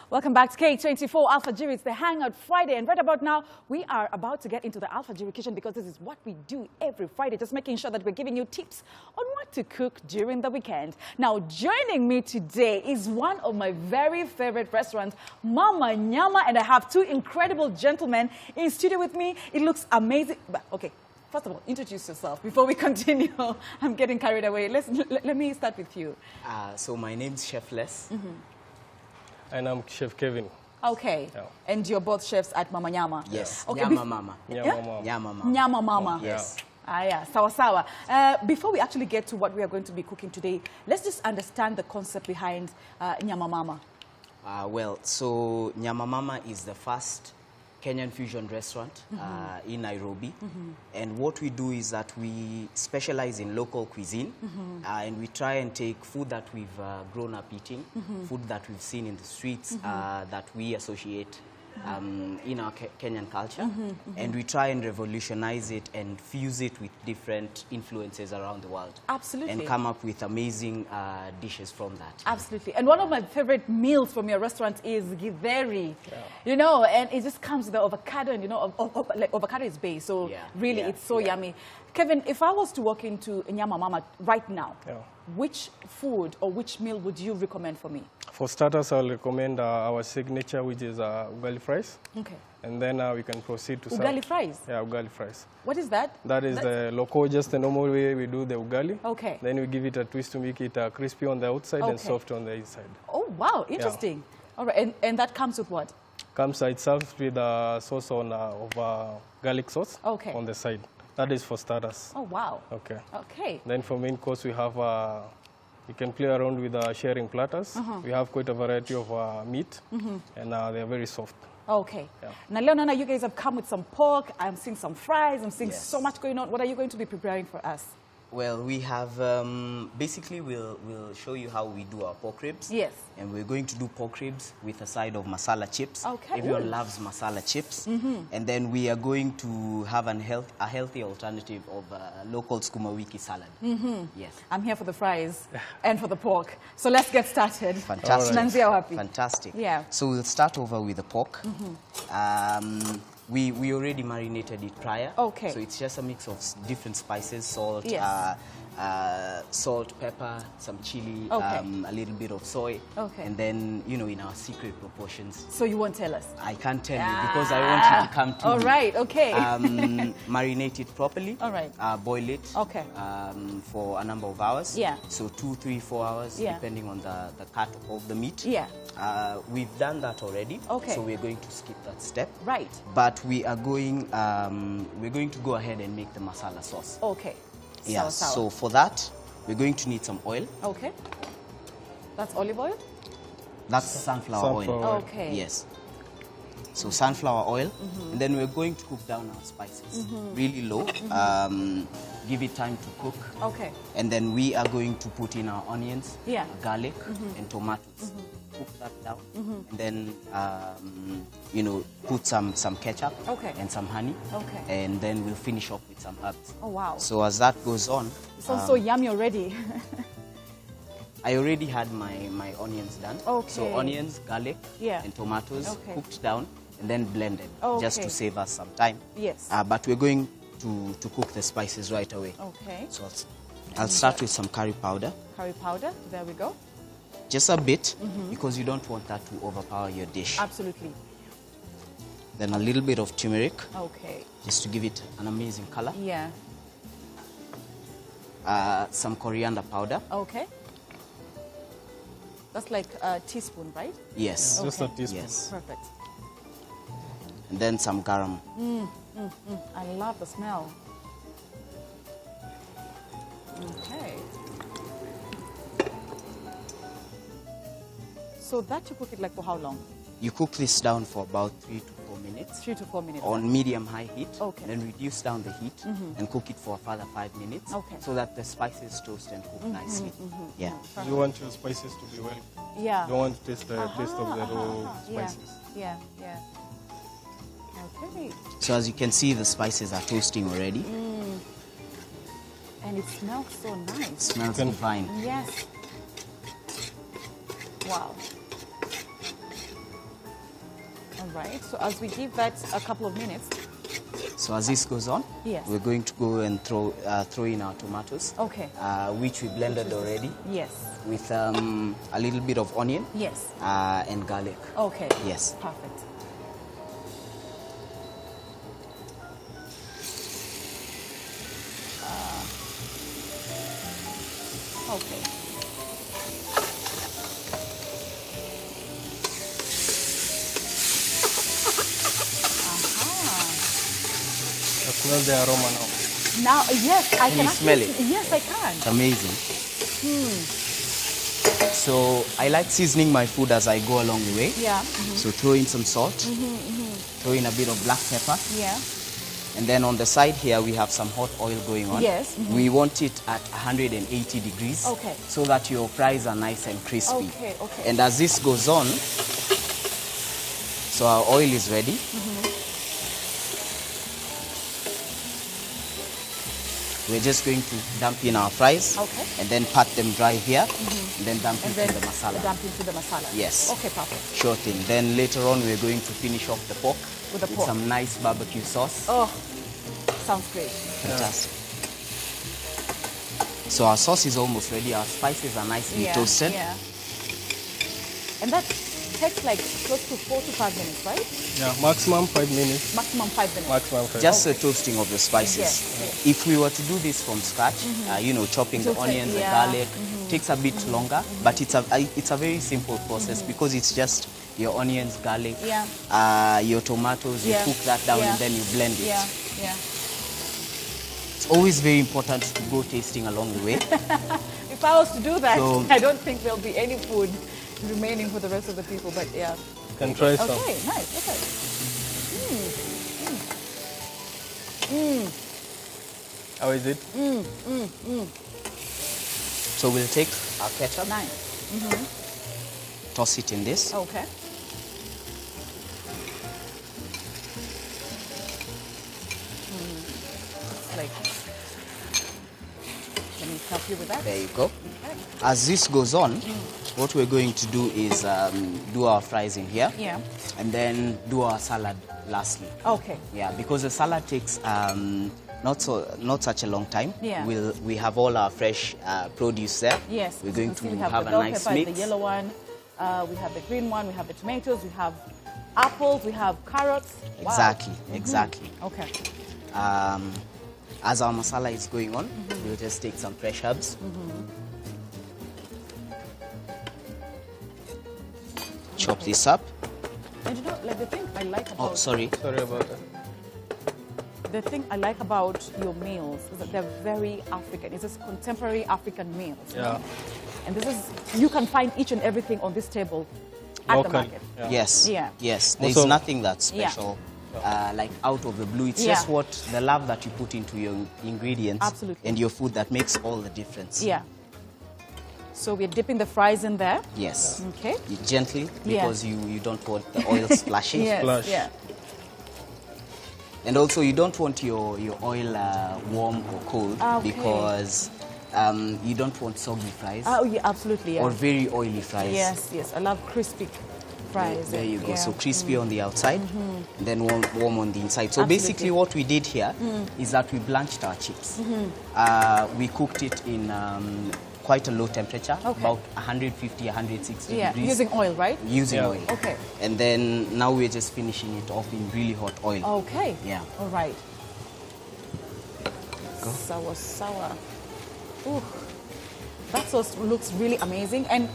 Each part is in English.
Welcome back to K24 Alfajiri. It's the Hangout Friday, and right about now, we are about to get into the Alfajiri Kitchen because this is what we do every Friday, just making sure that we're giving you tips on what to cook during the weekend. Now, joining me today is one of my very favorite restaurants, Mama Nyama, and I have two incredible gentlemen in studio with me. It looks amazing. But, okay, first of all, introduce yourself before we continue. I'm getting carried away. Let me start with you. So my name's Chef Les. And I'm Chef Kevin. Okay. Yeah. And you're both chefs at Mama Nyama? Yes. Okay. Nyama Mama. Nyama Mama. Nyama Mama. Yes. Yeah. Sawa sawa. Before we actually get to what we are going to be cooking today, let's just understand the concept behind Nyama Mama. So Nyama Mama is the first Kenyan fusion restaurant in Nairobi. And what we do is that we specialize in local cuisine and we try and take food that we've grown up eating, food that we've seen in the streets that we associate in our Kenyan culture, and we try and revolutionize it and fuse it with different influences around the world. Absolutely. And come up with amazing dishes from that. Absolutely. And one of my favorite meals from your restaurant is githeri. Yeah. You know, and it just comes with the avocado, and you know, like avocado is base, so really it's so yummy. Kevin, if I was to walk into Nyama Mama right now, which food or which meal would you recommend for me? For starters, I'll recommend our signature, which is ugali fries. Okay. And then we can proceed to ugali fries? Yeah, ugali fries. What is that? That is the local, just the normal way we do the ugali. Okay. Then we give it a twist to make it crispy on the outside and soft on the inside. Oh, wow. Interesting. Yeah. All right. And that comes with what? Comes itself with a sauce of garlic sauce on the side. That is for starters. Oh, wow. Okay. Okay. Then for main course, we have, you can play around with sharing platters. We have quite a variety of meat, and they are very soft. Okay. Yeah. Now, Leonana, you guys have come with some pork. I'm seeing some fries. I'm seeing so much going on. What are you going to be preparing for us? Well, we have, basically we'll show you how we do our pork ribs. Yes. And we're going to do pork ribs with a side of masala chips. Okay. Everyone loves masala chips. And then we are going to have a healthy alternative of local skuma wiki salad. Yes. I'm here for the fries and for the pork. So let's get started. Fantastic. Right. Fantastic. Yeah. So we'll start over with the pork. We already marinated it prior. Okay. So it's just a mix of different spices, salt, salt, pepper, some chili, a little bit of soy. Okay. And then, you know, in our secret proportions. So you won't tell us? I can't tell you because I want you to come to All right, okay. Marinate it properly. All right. Boil it for a number of hours. Yeah. So 2, 3, 4 hours, depending on the cut of the meat. Yeah. We've done that already. Okay. So we're going to skip that step. Right. But we are going, we're going to go ahead and make the masala sauce. Okay. Yeah, so for that, we're going to need some oil. Okay. That's olive oil? That's sunflower oil. Okay. Yes. So sunflower oil. And then we're going to cook down our spices really low. Give it time to cook. Okay. And then we are going to put in our onions, garlic, and tomatoes. Cook that down. And then, you know, put some ketchup and some honey. Okay. And then we'll finish off with some herbs. Oh, wow. So as that goes on... It sounds so yummy already. I already had my onions done. Okay. So onions, garlic, and tomatoes cooked down and then blended just to save us some time. Yes. But we're going to cook the spices right away. Okay. So I'll start with some curry powder. Curry powder, there we go. Just a bit, because you don't want that to overpower your dish. Absolutely. Then a little bit of turmeric. Okay. Just to give it an amazing color. Yeah. Some coriander powder. Okay. That's like a teaspoon, right? Yes. Just a teaspoon. Yes. Perfect. And then some garam. I love the smell. Okay. So that you cook it like for how long? You cook this down for about 3 to 4 minutes. 3 to 4 minutes. On medium-high heat. Okay. Then reduce down the heat and cook it for a further 5 minutes. Okay. So that the spices toast and cook nicely. Yeah. You want your spices to be well. Yeah. You don't want to taste the taste of the raw spices. Yeah. Okay. So as you can see, the spices are toasting already. And it smells so nice. It smells divine. Yes. Wow. All right. So as we give that a couple of minutes. So as this goes on, yes, we're going to go and throw in our tomatoes. Okay. Which we blended already. Yes. With a little bit of onion. Yes. And garlic. Okay. Yes. Perfect. Okay. I smell the aroma now. Now, yes, I can you smell it? Yes, I can. It's amazing. So I like seasoning my food as I go along the way. Yeah. So throw in some salt. Throw in a bit of black pepper. Yeah. And then on the side here, we have some hot oil going on. Yes. We want it at 180 degrees. Okay. So that your fries are nice and crispy. Okay, okay. And as this goes on, so our oil is ready. We're just going to dump in our fries. Okay. And then pat them dry here. And then dump into the masala. Dump into the masala. Yes. Okay, perfect. Sure thing. Then later on, we're going to finish off the pork with the pork. Some nice barbecue sauce. Oh, sounds great. Fantastic. So our sauce is almost ready. Our spices are nicely toasted. Yeah. And that takes like close to 4 to 5 minutes, right? Yeah, maximum 5 minutes. Maximum 5 minutes. Maximum 5 Just the toasting of the spices. Yes. If we were to do this from scratch, you know, chopping the onions, the garlic, takes a bit longer, but it's a very simple process because it's just your onions, garlic, your tomatoes, you cook that down and then you blend it. Yeah, yeah. It's always very important to go tasting along the way. If I was to do that, I don't think there'll be any food remaining for the rest of the people, but yeah. You can try some. Okay, nice, okay. How is it? So we'll take our ketchup, Nice. toss it in this. Okay. Like, let me help you with that. There you go. Okay. As this goes on, what we're going to do is do our fries in here. Yeah. And then do our salad lastly. Okay. Yeah, because the salad takes not such a long time. Yeah. We have all our fresh produce there. Yes. We're going to we have have the a bell nice pepper, mix. the yellow one. We have the green one. We have the tomatoes. We have apples. We have carrots. Wow. Exactly, exactly. Okay. As our masala is going on, we'll just take some fresh herbs. Chop this up. And you know, like the thing I like about... Oh, sorry. Sorry about that. The thing I like about your meals is that they're very African. It's just contemporary African meals. Yeah. And this is, you can find each and everything on this table at the market. Yeah. Yes. Yeah. Yes. There's Also, nothing that's special, like out of the blue. It's just what the love that you put into your ingredients and your food that makes all the difference. Yeah. So we're dipping the fries in there. Yes. Okay. You gently, because you don't want the oil splashing. Yes. Splash. Yeah. And also, you don't want your oil warm or cold because you don't want soggy fries. Oh, yeah, absolutely. Yeah. Or very oily fries. Yes, yes. I love crispy fries. There you go. So crispy on the outside, and then warm on the inside. So basically what we did here is that we blanched our chips. We cooked it in quite a low temperature, about 150, 160 degrees. Using oil, right? Using oil. Okay. And then now we're just finishing it off in really hot oil. Okay. Yeah. All right. Go. Sour. Ooh. That sauce looks really amazing. And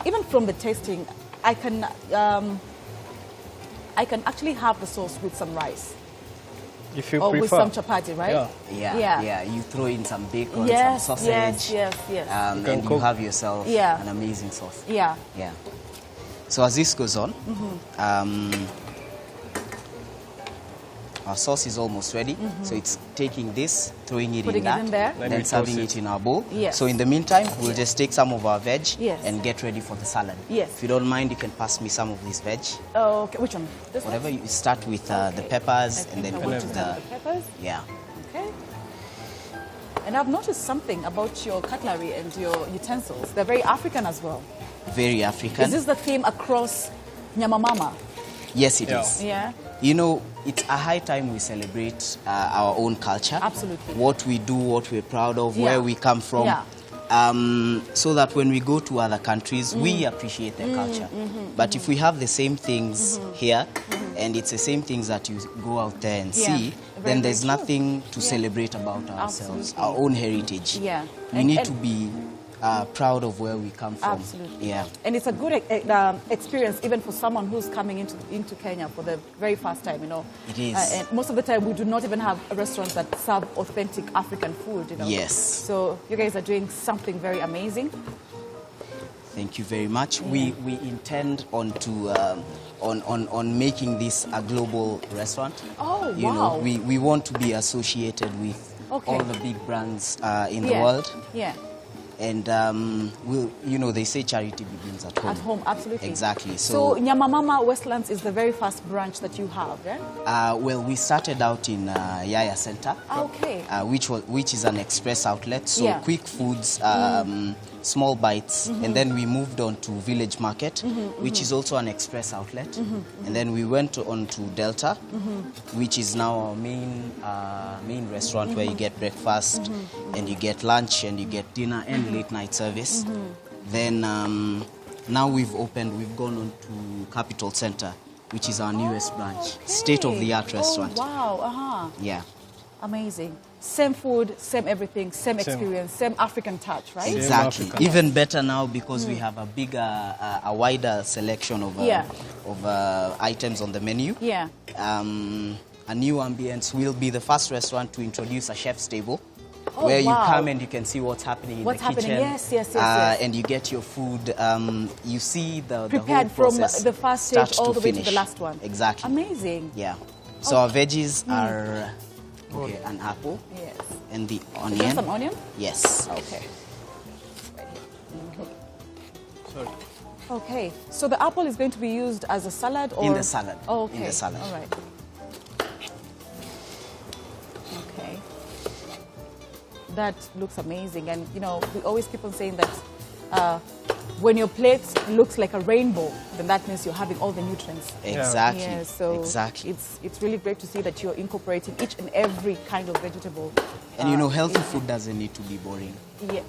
even from the tasting, I can actually have the sauce with some rice. If you or prefer. With some chapati, right? Yeah. You throw in some bacon, Yes, some sausage. yes. And you have yourself an amazing sauce. Yeah. Yeah. So as this goes on, our sauce is almost ready. So it's taking this, throwing it Putting in that, it in there. and then serving it in our bowl. Yes. So in the meantime, we'll just take some of our veg Yes. and get ready for the salad. Yes. If you don't mind, you can pass me some of this veg. Okay, which one? This one? Whatever, you start with the peppers and then I put want to the... start with the peppers. Yeah. Okay. And I've noticed something about your cutlery and your utensils. They're very African as well. Very African. Is this the theme across Nyamamama? Yes, it is. Yeah. You know, it's a high time we celebrate our own culture. Absolutely. What we do, what we're proud of, where we come from. Yeah. So that when we go to other countries, we appreciate their culture. But if we have the same things here, and it's the same things that you go out there and see, then there's nothing to celebrate about ourselves, our own heritage. Yeah. We need to be proud of where we come from. Absolutely. Yeah. And it's a good experience even for someone who's coming into Kenya for the very first time, you know. It is. And most of the time we do not even have restaurants that serve authentic African food, you know. Yes. So you guys are doing something very amazing. Thank you very much. We intend on making this a global restaurant. Oh, you know, we want to be associated with all the big brands in the world. Yeah. And you know, they say charity begins at home. At home, absolutely. Exactly. So Nyamamama Westlands is the very first branch that you have, yeah? Well, we started out in Yaya Center. Okay. Which is an express outlet. So quick foods, small bites, and then we moved on to Village Market, which is also an express outlet. And then we went on to Delta, which is now our main restaurant where you get breakfast, and you get lunch, and you get dinner and late night service. Then now we've gone on to Capital Center, which is our newest branch, state-of-the-art restaurant. Oh, wow, Yeah. Amazing. Same food, same everything, same experience, same African touch, right? Exactly. Even better now because we have a bigger, a wider selection of items on the menu. Yeah. A new ambience. We'll be the first restaurant to introduce a chef's table. Where you come and you can see what's happening in the kitchen. Yes. And you get your food. You see the prepared whole process from the first stage all the way to the last one. Exactly. Amazing. Yeah. So our veggies are an apple. Yes. And the onion. Is there some onion? Yes. Okay. Sorry. Okay. So the apple is going to be used as a salad or? In the salad. Oh, okay. In the salad. All right. That looks amazing, and you know we always keep on saying that when your plate looks like a rainbow, then that means you're having all the nutrients. Exactly. Yeah, so exactly. It's really great to see that you're incorporating each and every kind of vegetable. And you know, healthy food doesn't need to be boring. Yeah.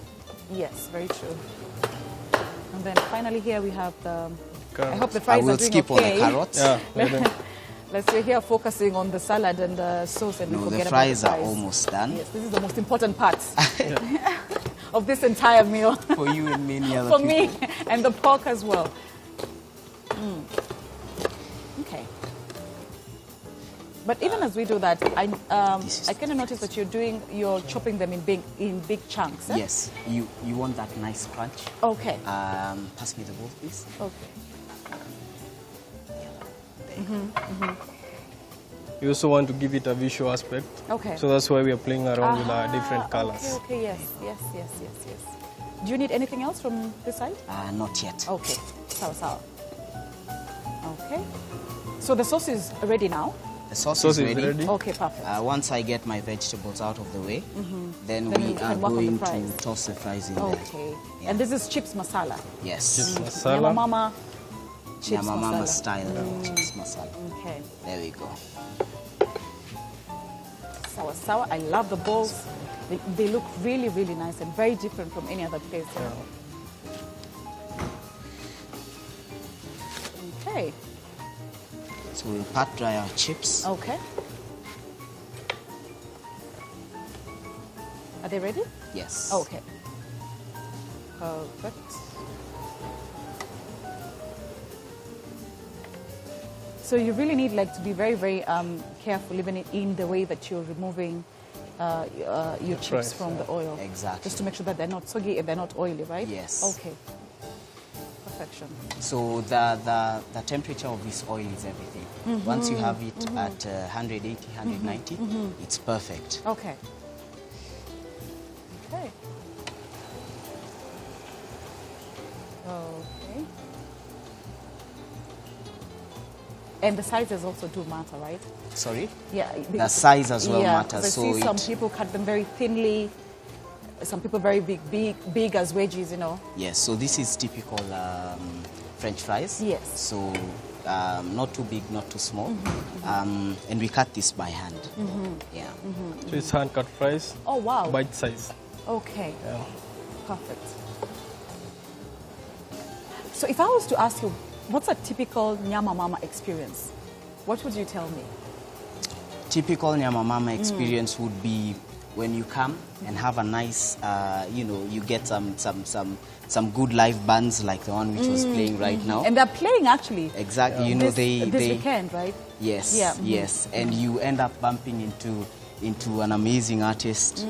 Yes, very true. And then finally here we have the. Carrots. I hope the fries I will are doing skip okay. on the carrots. Yeah. Let's say here focusing on the salad and the sauce, and we forget the about fries the fries are almost done. Yes, this is the most important part of this entire meal. For you and many other For people. me, and the pork as well. Okay. But even as we do that, I kind of notice that you're chopping them in big chunks. Eh? Yes. You want that nice crunch. Okay. Pass me the bowl, please. Okay. There. You also want to give it a visual aspect. Okay. So that's why we are playing around with different colors. Okay, yes. Do you need anything else from this side? Not yet. Okay. Sawa. Okay. So the sauce is ready now? The sauce is ready. Okay, perfect. Once I get my vegetables out of the way, then we are going to toss the fries in there. Okay. Yeah. And this is Chips Masala? Yes. Chips Masala. Nyamamama Chips Nyamamama Masala. style Chips Masala. Okay. There we go. Sawa. I love the bowls. They look really, really nice and very different from any other place. Okay. So we'll pat dry our chips. Okay. Are they ready? Yes. Okay. Perfect. So you really need to be very, very careful even in the way that you're removing your chips from the oil. Exactly. Just to make sure that they're not soggy and they're not oily, right? Yes. Okay. Perfection. So the temperature of this oil is everything. Once you have it at 180, 190, it's perfect. Okay. Okay. Okay. And the sizes also do matter, right? Sorry? Yeah. The size as well matters. I see some people cut them very thinly, some people very big as wedges, you know. Yes, so this is typical French fries. Yes. So not too big, not too small. And we cut this by hand. Yeah. So it's hand cut fries. Oh, wow. Bite size. Okay. Yeah. Perfect. So if I was to ask you, what's a typical Nyama Mama experience? What would you tell me? Typical Nyama Mama experience would be when you come and have a nice, you get some good live bands like the one which was playing right now. And they're playing actually. Exactly. Yeah. You know, this weekend, right? Yes. Yeah. Yes. And you end up bumping into an amazing artist.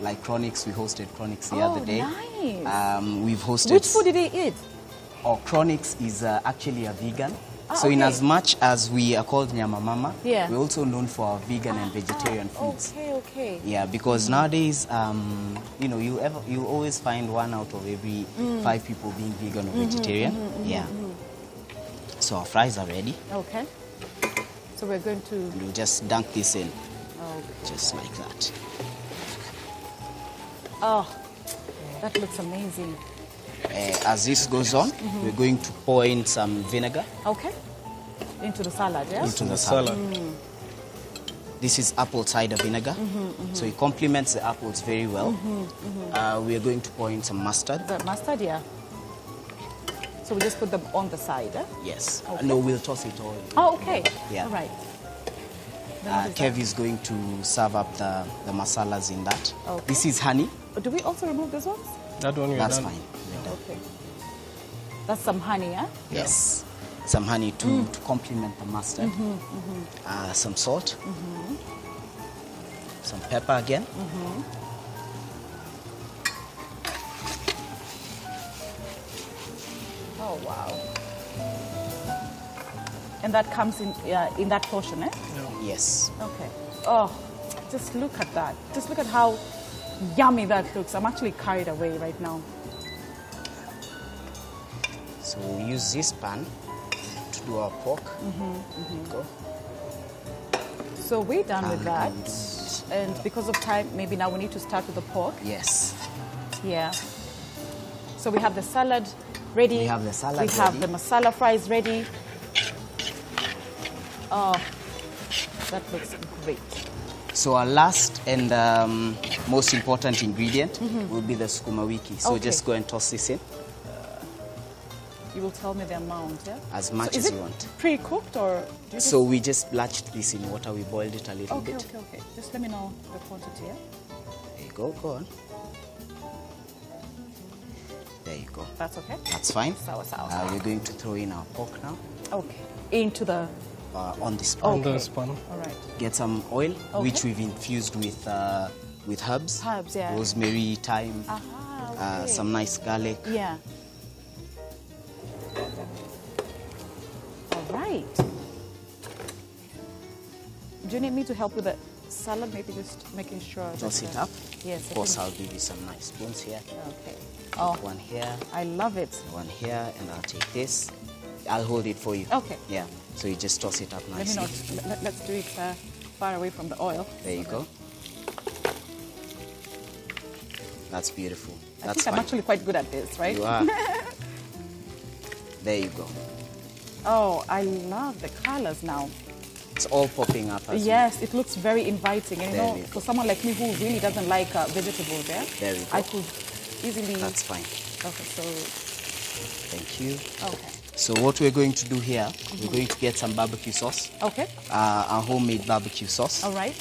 Like Chronix, we hosted Chronix the other day. Nice. We've hosted. Which food did he eat? Oh, Chronix is actually a vegan. okay. So in as much as we are called Nyama Mama, yeah. we're also known for our vegan and vegetarian foods. Okay. Yeah, because nowadays, you always find one out of every 5 people being vegan or vegetarian. Yeah. So our fries are ready. Okay. So we're going to... And we'll just dunk this in. Okay. Just like that. Oh, that looks amazing. As this goes on, we're going to pour in some vinegar. Okay. Into the salad, yeah? Into the salad. This is apple cider vinegar. So it complements the apples very well. We are going to pour in some mustard. The mustard, yeah. So we just put them on the side, eh? Yes. Okay. No, we'll toss it all. Oh, okay. Yeah. All right. Kev is going to serve up the masalas in that. Okay. This is honey. Do we also remove these ones? That one That's done. fine. Okay. That's some honey, yeah? Yes. Some honey to complement the mustard. Some salt. Some pepper again. Oh, wow. And that comes in that portion, eh? Yes. Okay. Oh, just look at that. Just look at how yummy that looks. I'm actually carried away right now. So we'll use this pan to do our pork. Go. So we're done with that. And because of time, maybe now we need to start with the pork. Yes. Yeah. So we have the salad ready. We have the salad ready. We have the masala fries ready. Oh, that looks great. So our last and most important ingredient will be the sukuma wiki. So just go and toss this in. You will tell me the amount, yeah? As much as you want. Is it pre-cooked or? Do you So we just blatched this in water. We boiled it a little bit. Okay. Just let me know the quantity, yeah? There you go. Go on. There you go. That's okay? That's fine. Sawa. We're going to throw in our pork now. Okay. Into the... on this pan. On the pan. All right. Get some oil, which we've infused with herbs. Herbs, yeah. Rosemary, thyme, Okay. some nice garlic. Yeah. All right. Do you need me to help with the salad? Maybe just making sure. Toss it up. Yes. Of course, I'll give you some nice spoons here. Okay. Oh, One here, I love it. one here, and I'll take this. I'll hold it for you. Okay. Yeah. So you just toss it up Let me nicely. not. Let's do it far away from the oil. There you go. That's beautiful. I That's think I'm fine. actually quite good at this, right? You are. There you go. Oh, I love the colors now. It's all popping up as Yes, it looks very inviting. And you There know, we go. for someone like me who really doesn't like vegetables, There we go. I could easily. That's fine. Okay, so Thank you. okay, So what we're going to do here, we're going to get some barbecue sauce, okay, our homemade barbecue sauce. all right.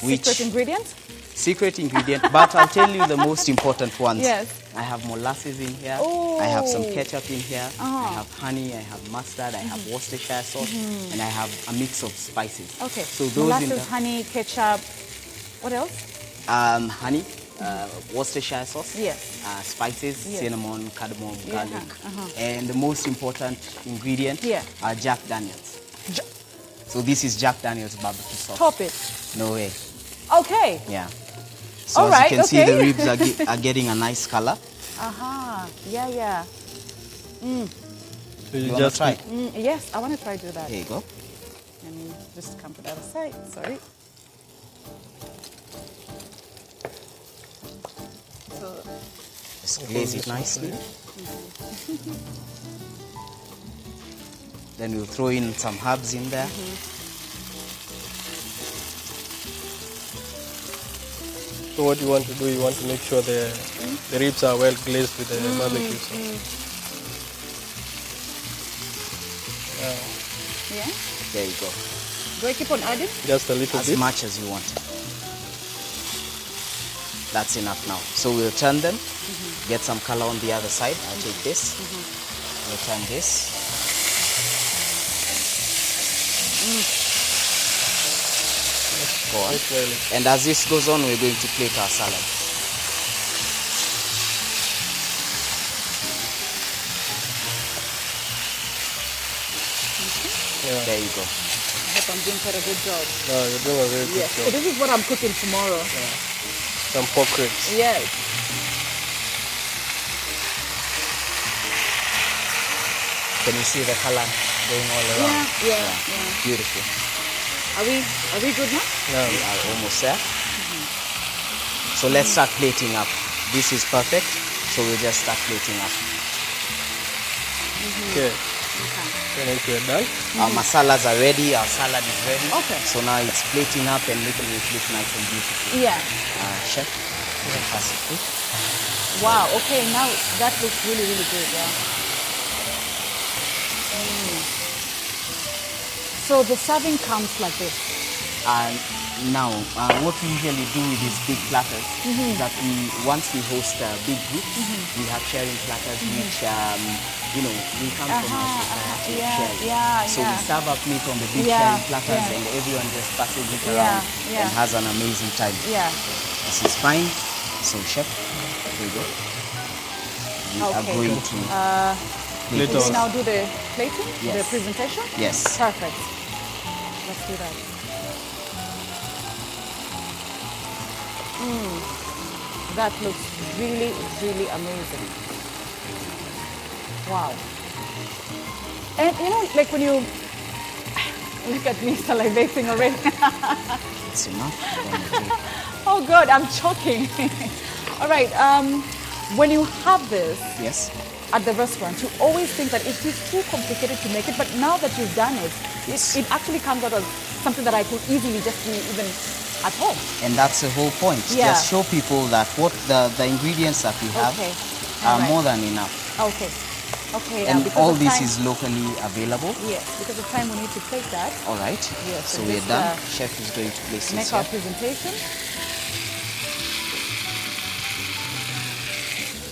Which Secret ingredient? secret ingredient, but I'll tell you the most important ones. Yes. I have molasses in here. Oh. I have some ketchup in here. I have honey. I have mustard. I have Worcestershire sauce, and I have a mix of spices. Okay. So those molasses, in the honey, ketchup. What else? honey, Worcestershire sauce. Yes. Spices, Yes. cinnamon, cardamom, Yeah, garlic, and the most important ingredient are Jack Daniels. So this is Jack Daniels barbecue sauce. Top it. No way. Okay. Yeah. So All as right, you can see, okay. the ribs are getting a nice color. Aha. Yeah. So you You wanna just try? Yes, I want to try to do that. Here you go. Let me just come to the other side. Sorry. So Just glaze it nicely. Then we'll throw in some herbs in there. So what you want to do, you want to make sure the ribs are well glazed with the barbecue sauce. Yeah? There you go. Do I keep on adding? Just a little bit. As much as you want. That's enough now. So we'll turn them, get some color on the other side. I'll take this. We'll turn this. Go on. And as this goes on, we're going to plate our salad. There you go. I hope I'm doing quite a good job. No, you're doing a very good job. So this is what I'm cooking tomorrow. Some pork ribs. Yes. Can you see the color going all around? Yeah. Beautiful. Are we good now? Yeah. We are almost there. So let's start plating up. This is perfect. So we'll just start plating up. Okay. Then if you're done. Our masalas are ready. Our salad is ready. Okay. So now it's plating up and making it look nice and beautiful. Yeah. Chef, fantastic. Wow. Okay. Now that looks really, really good. Yeah. So the serving comes like this. And now, what we usually do with these big platters is that once we host a big group, we have sharing platters which, we come from a society of sharing. So we serve up meat on the big sharing platters and everyone just passes it around and has an amazing time. Yeah. This is fine. So, chef, here we go. We are going to... Will we now do the plating? Yes. The presentation? Yes. Perfect. Let's do that. That looks really, really amazing. Wow. And you know, like when you look at me salivating already. It's enough. Oh God, I'm choking. All right. When you have this at the restaurant, you always think that it is too complicated to make it, but now that you've done it, it actually comes out as something that I could easily just do even at home. And that's the whole point. Just show people that what the ingredients that we have are more than enough. Okay. Okay. And all this is locally available. Yes, because of time we need to plate that. All right. Yes. So we're done. Chef is going to place this make here. our presentation.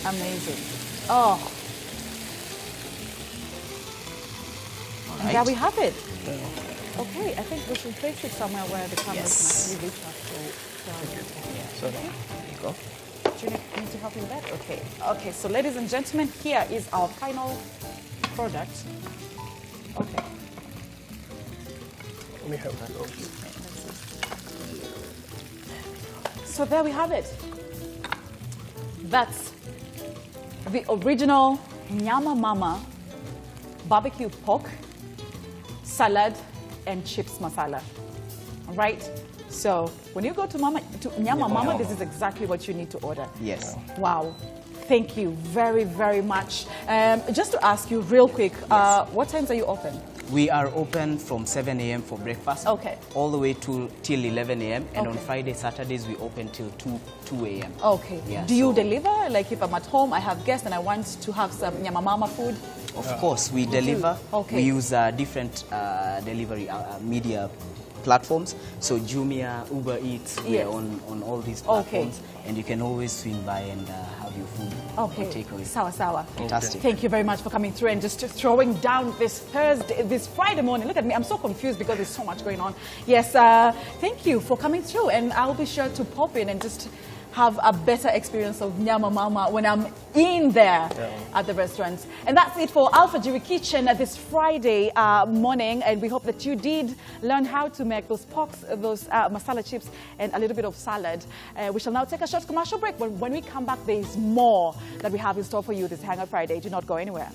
Amazing. Oh. And there we have it. Okay, I think we should place it somewhere where the camera can really reach us. So there you go. Do you need to help me with that? Okay. Okay, so ladies and gentlemen, here is our final product. Okay. Let me help that. So there we have it. That's the original Nyama Mama barbecue pork, salad, and chips masala. All right? So when you go to Nyama Mama, this is exactly what you need to order. Yes. Wow. Thank you very, very much. Just to ask you real quick, what times are you open? We are open from 7 a.m. for breakfast. Okay. All the way till 11 a.m. And on Friday, Saturdays, we open till 2 a.m. Okay. Yeah, do you deliver? Like if I'm at home, I have guests and I want to have some Nyama Mama food? Of course, we deliver. Okay. We use different delivery media platforms. So Jumia, Uber Eats, we're on all these platforms. And you can always swing by and have your food. Okay. Takeaway. Sawa sawa. Fantastic. Thank you very much for coming through and just throwing down this Friday morning. Look at me, I'm so confused because there's so much going on. Yes, thank you for coming through, and I'll be sure to pop in and just have a better experience of Nyama Mama when I'm in there at the restaurants. And that's it for Alfajiri Kitchen this Friday morning. And we hope that you did learn how to make those porks, those masala chips, and a little bit of salad. We shall now take a short commercial break. But when we come back, there is more that we have in store for you this Hangout Friday. Do not go anywhere.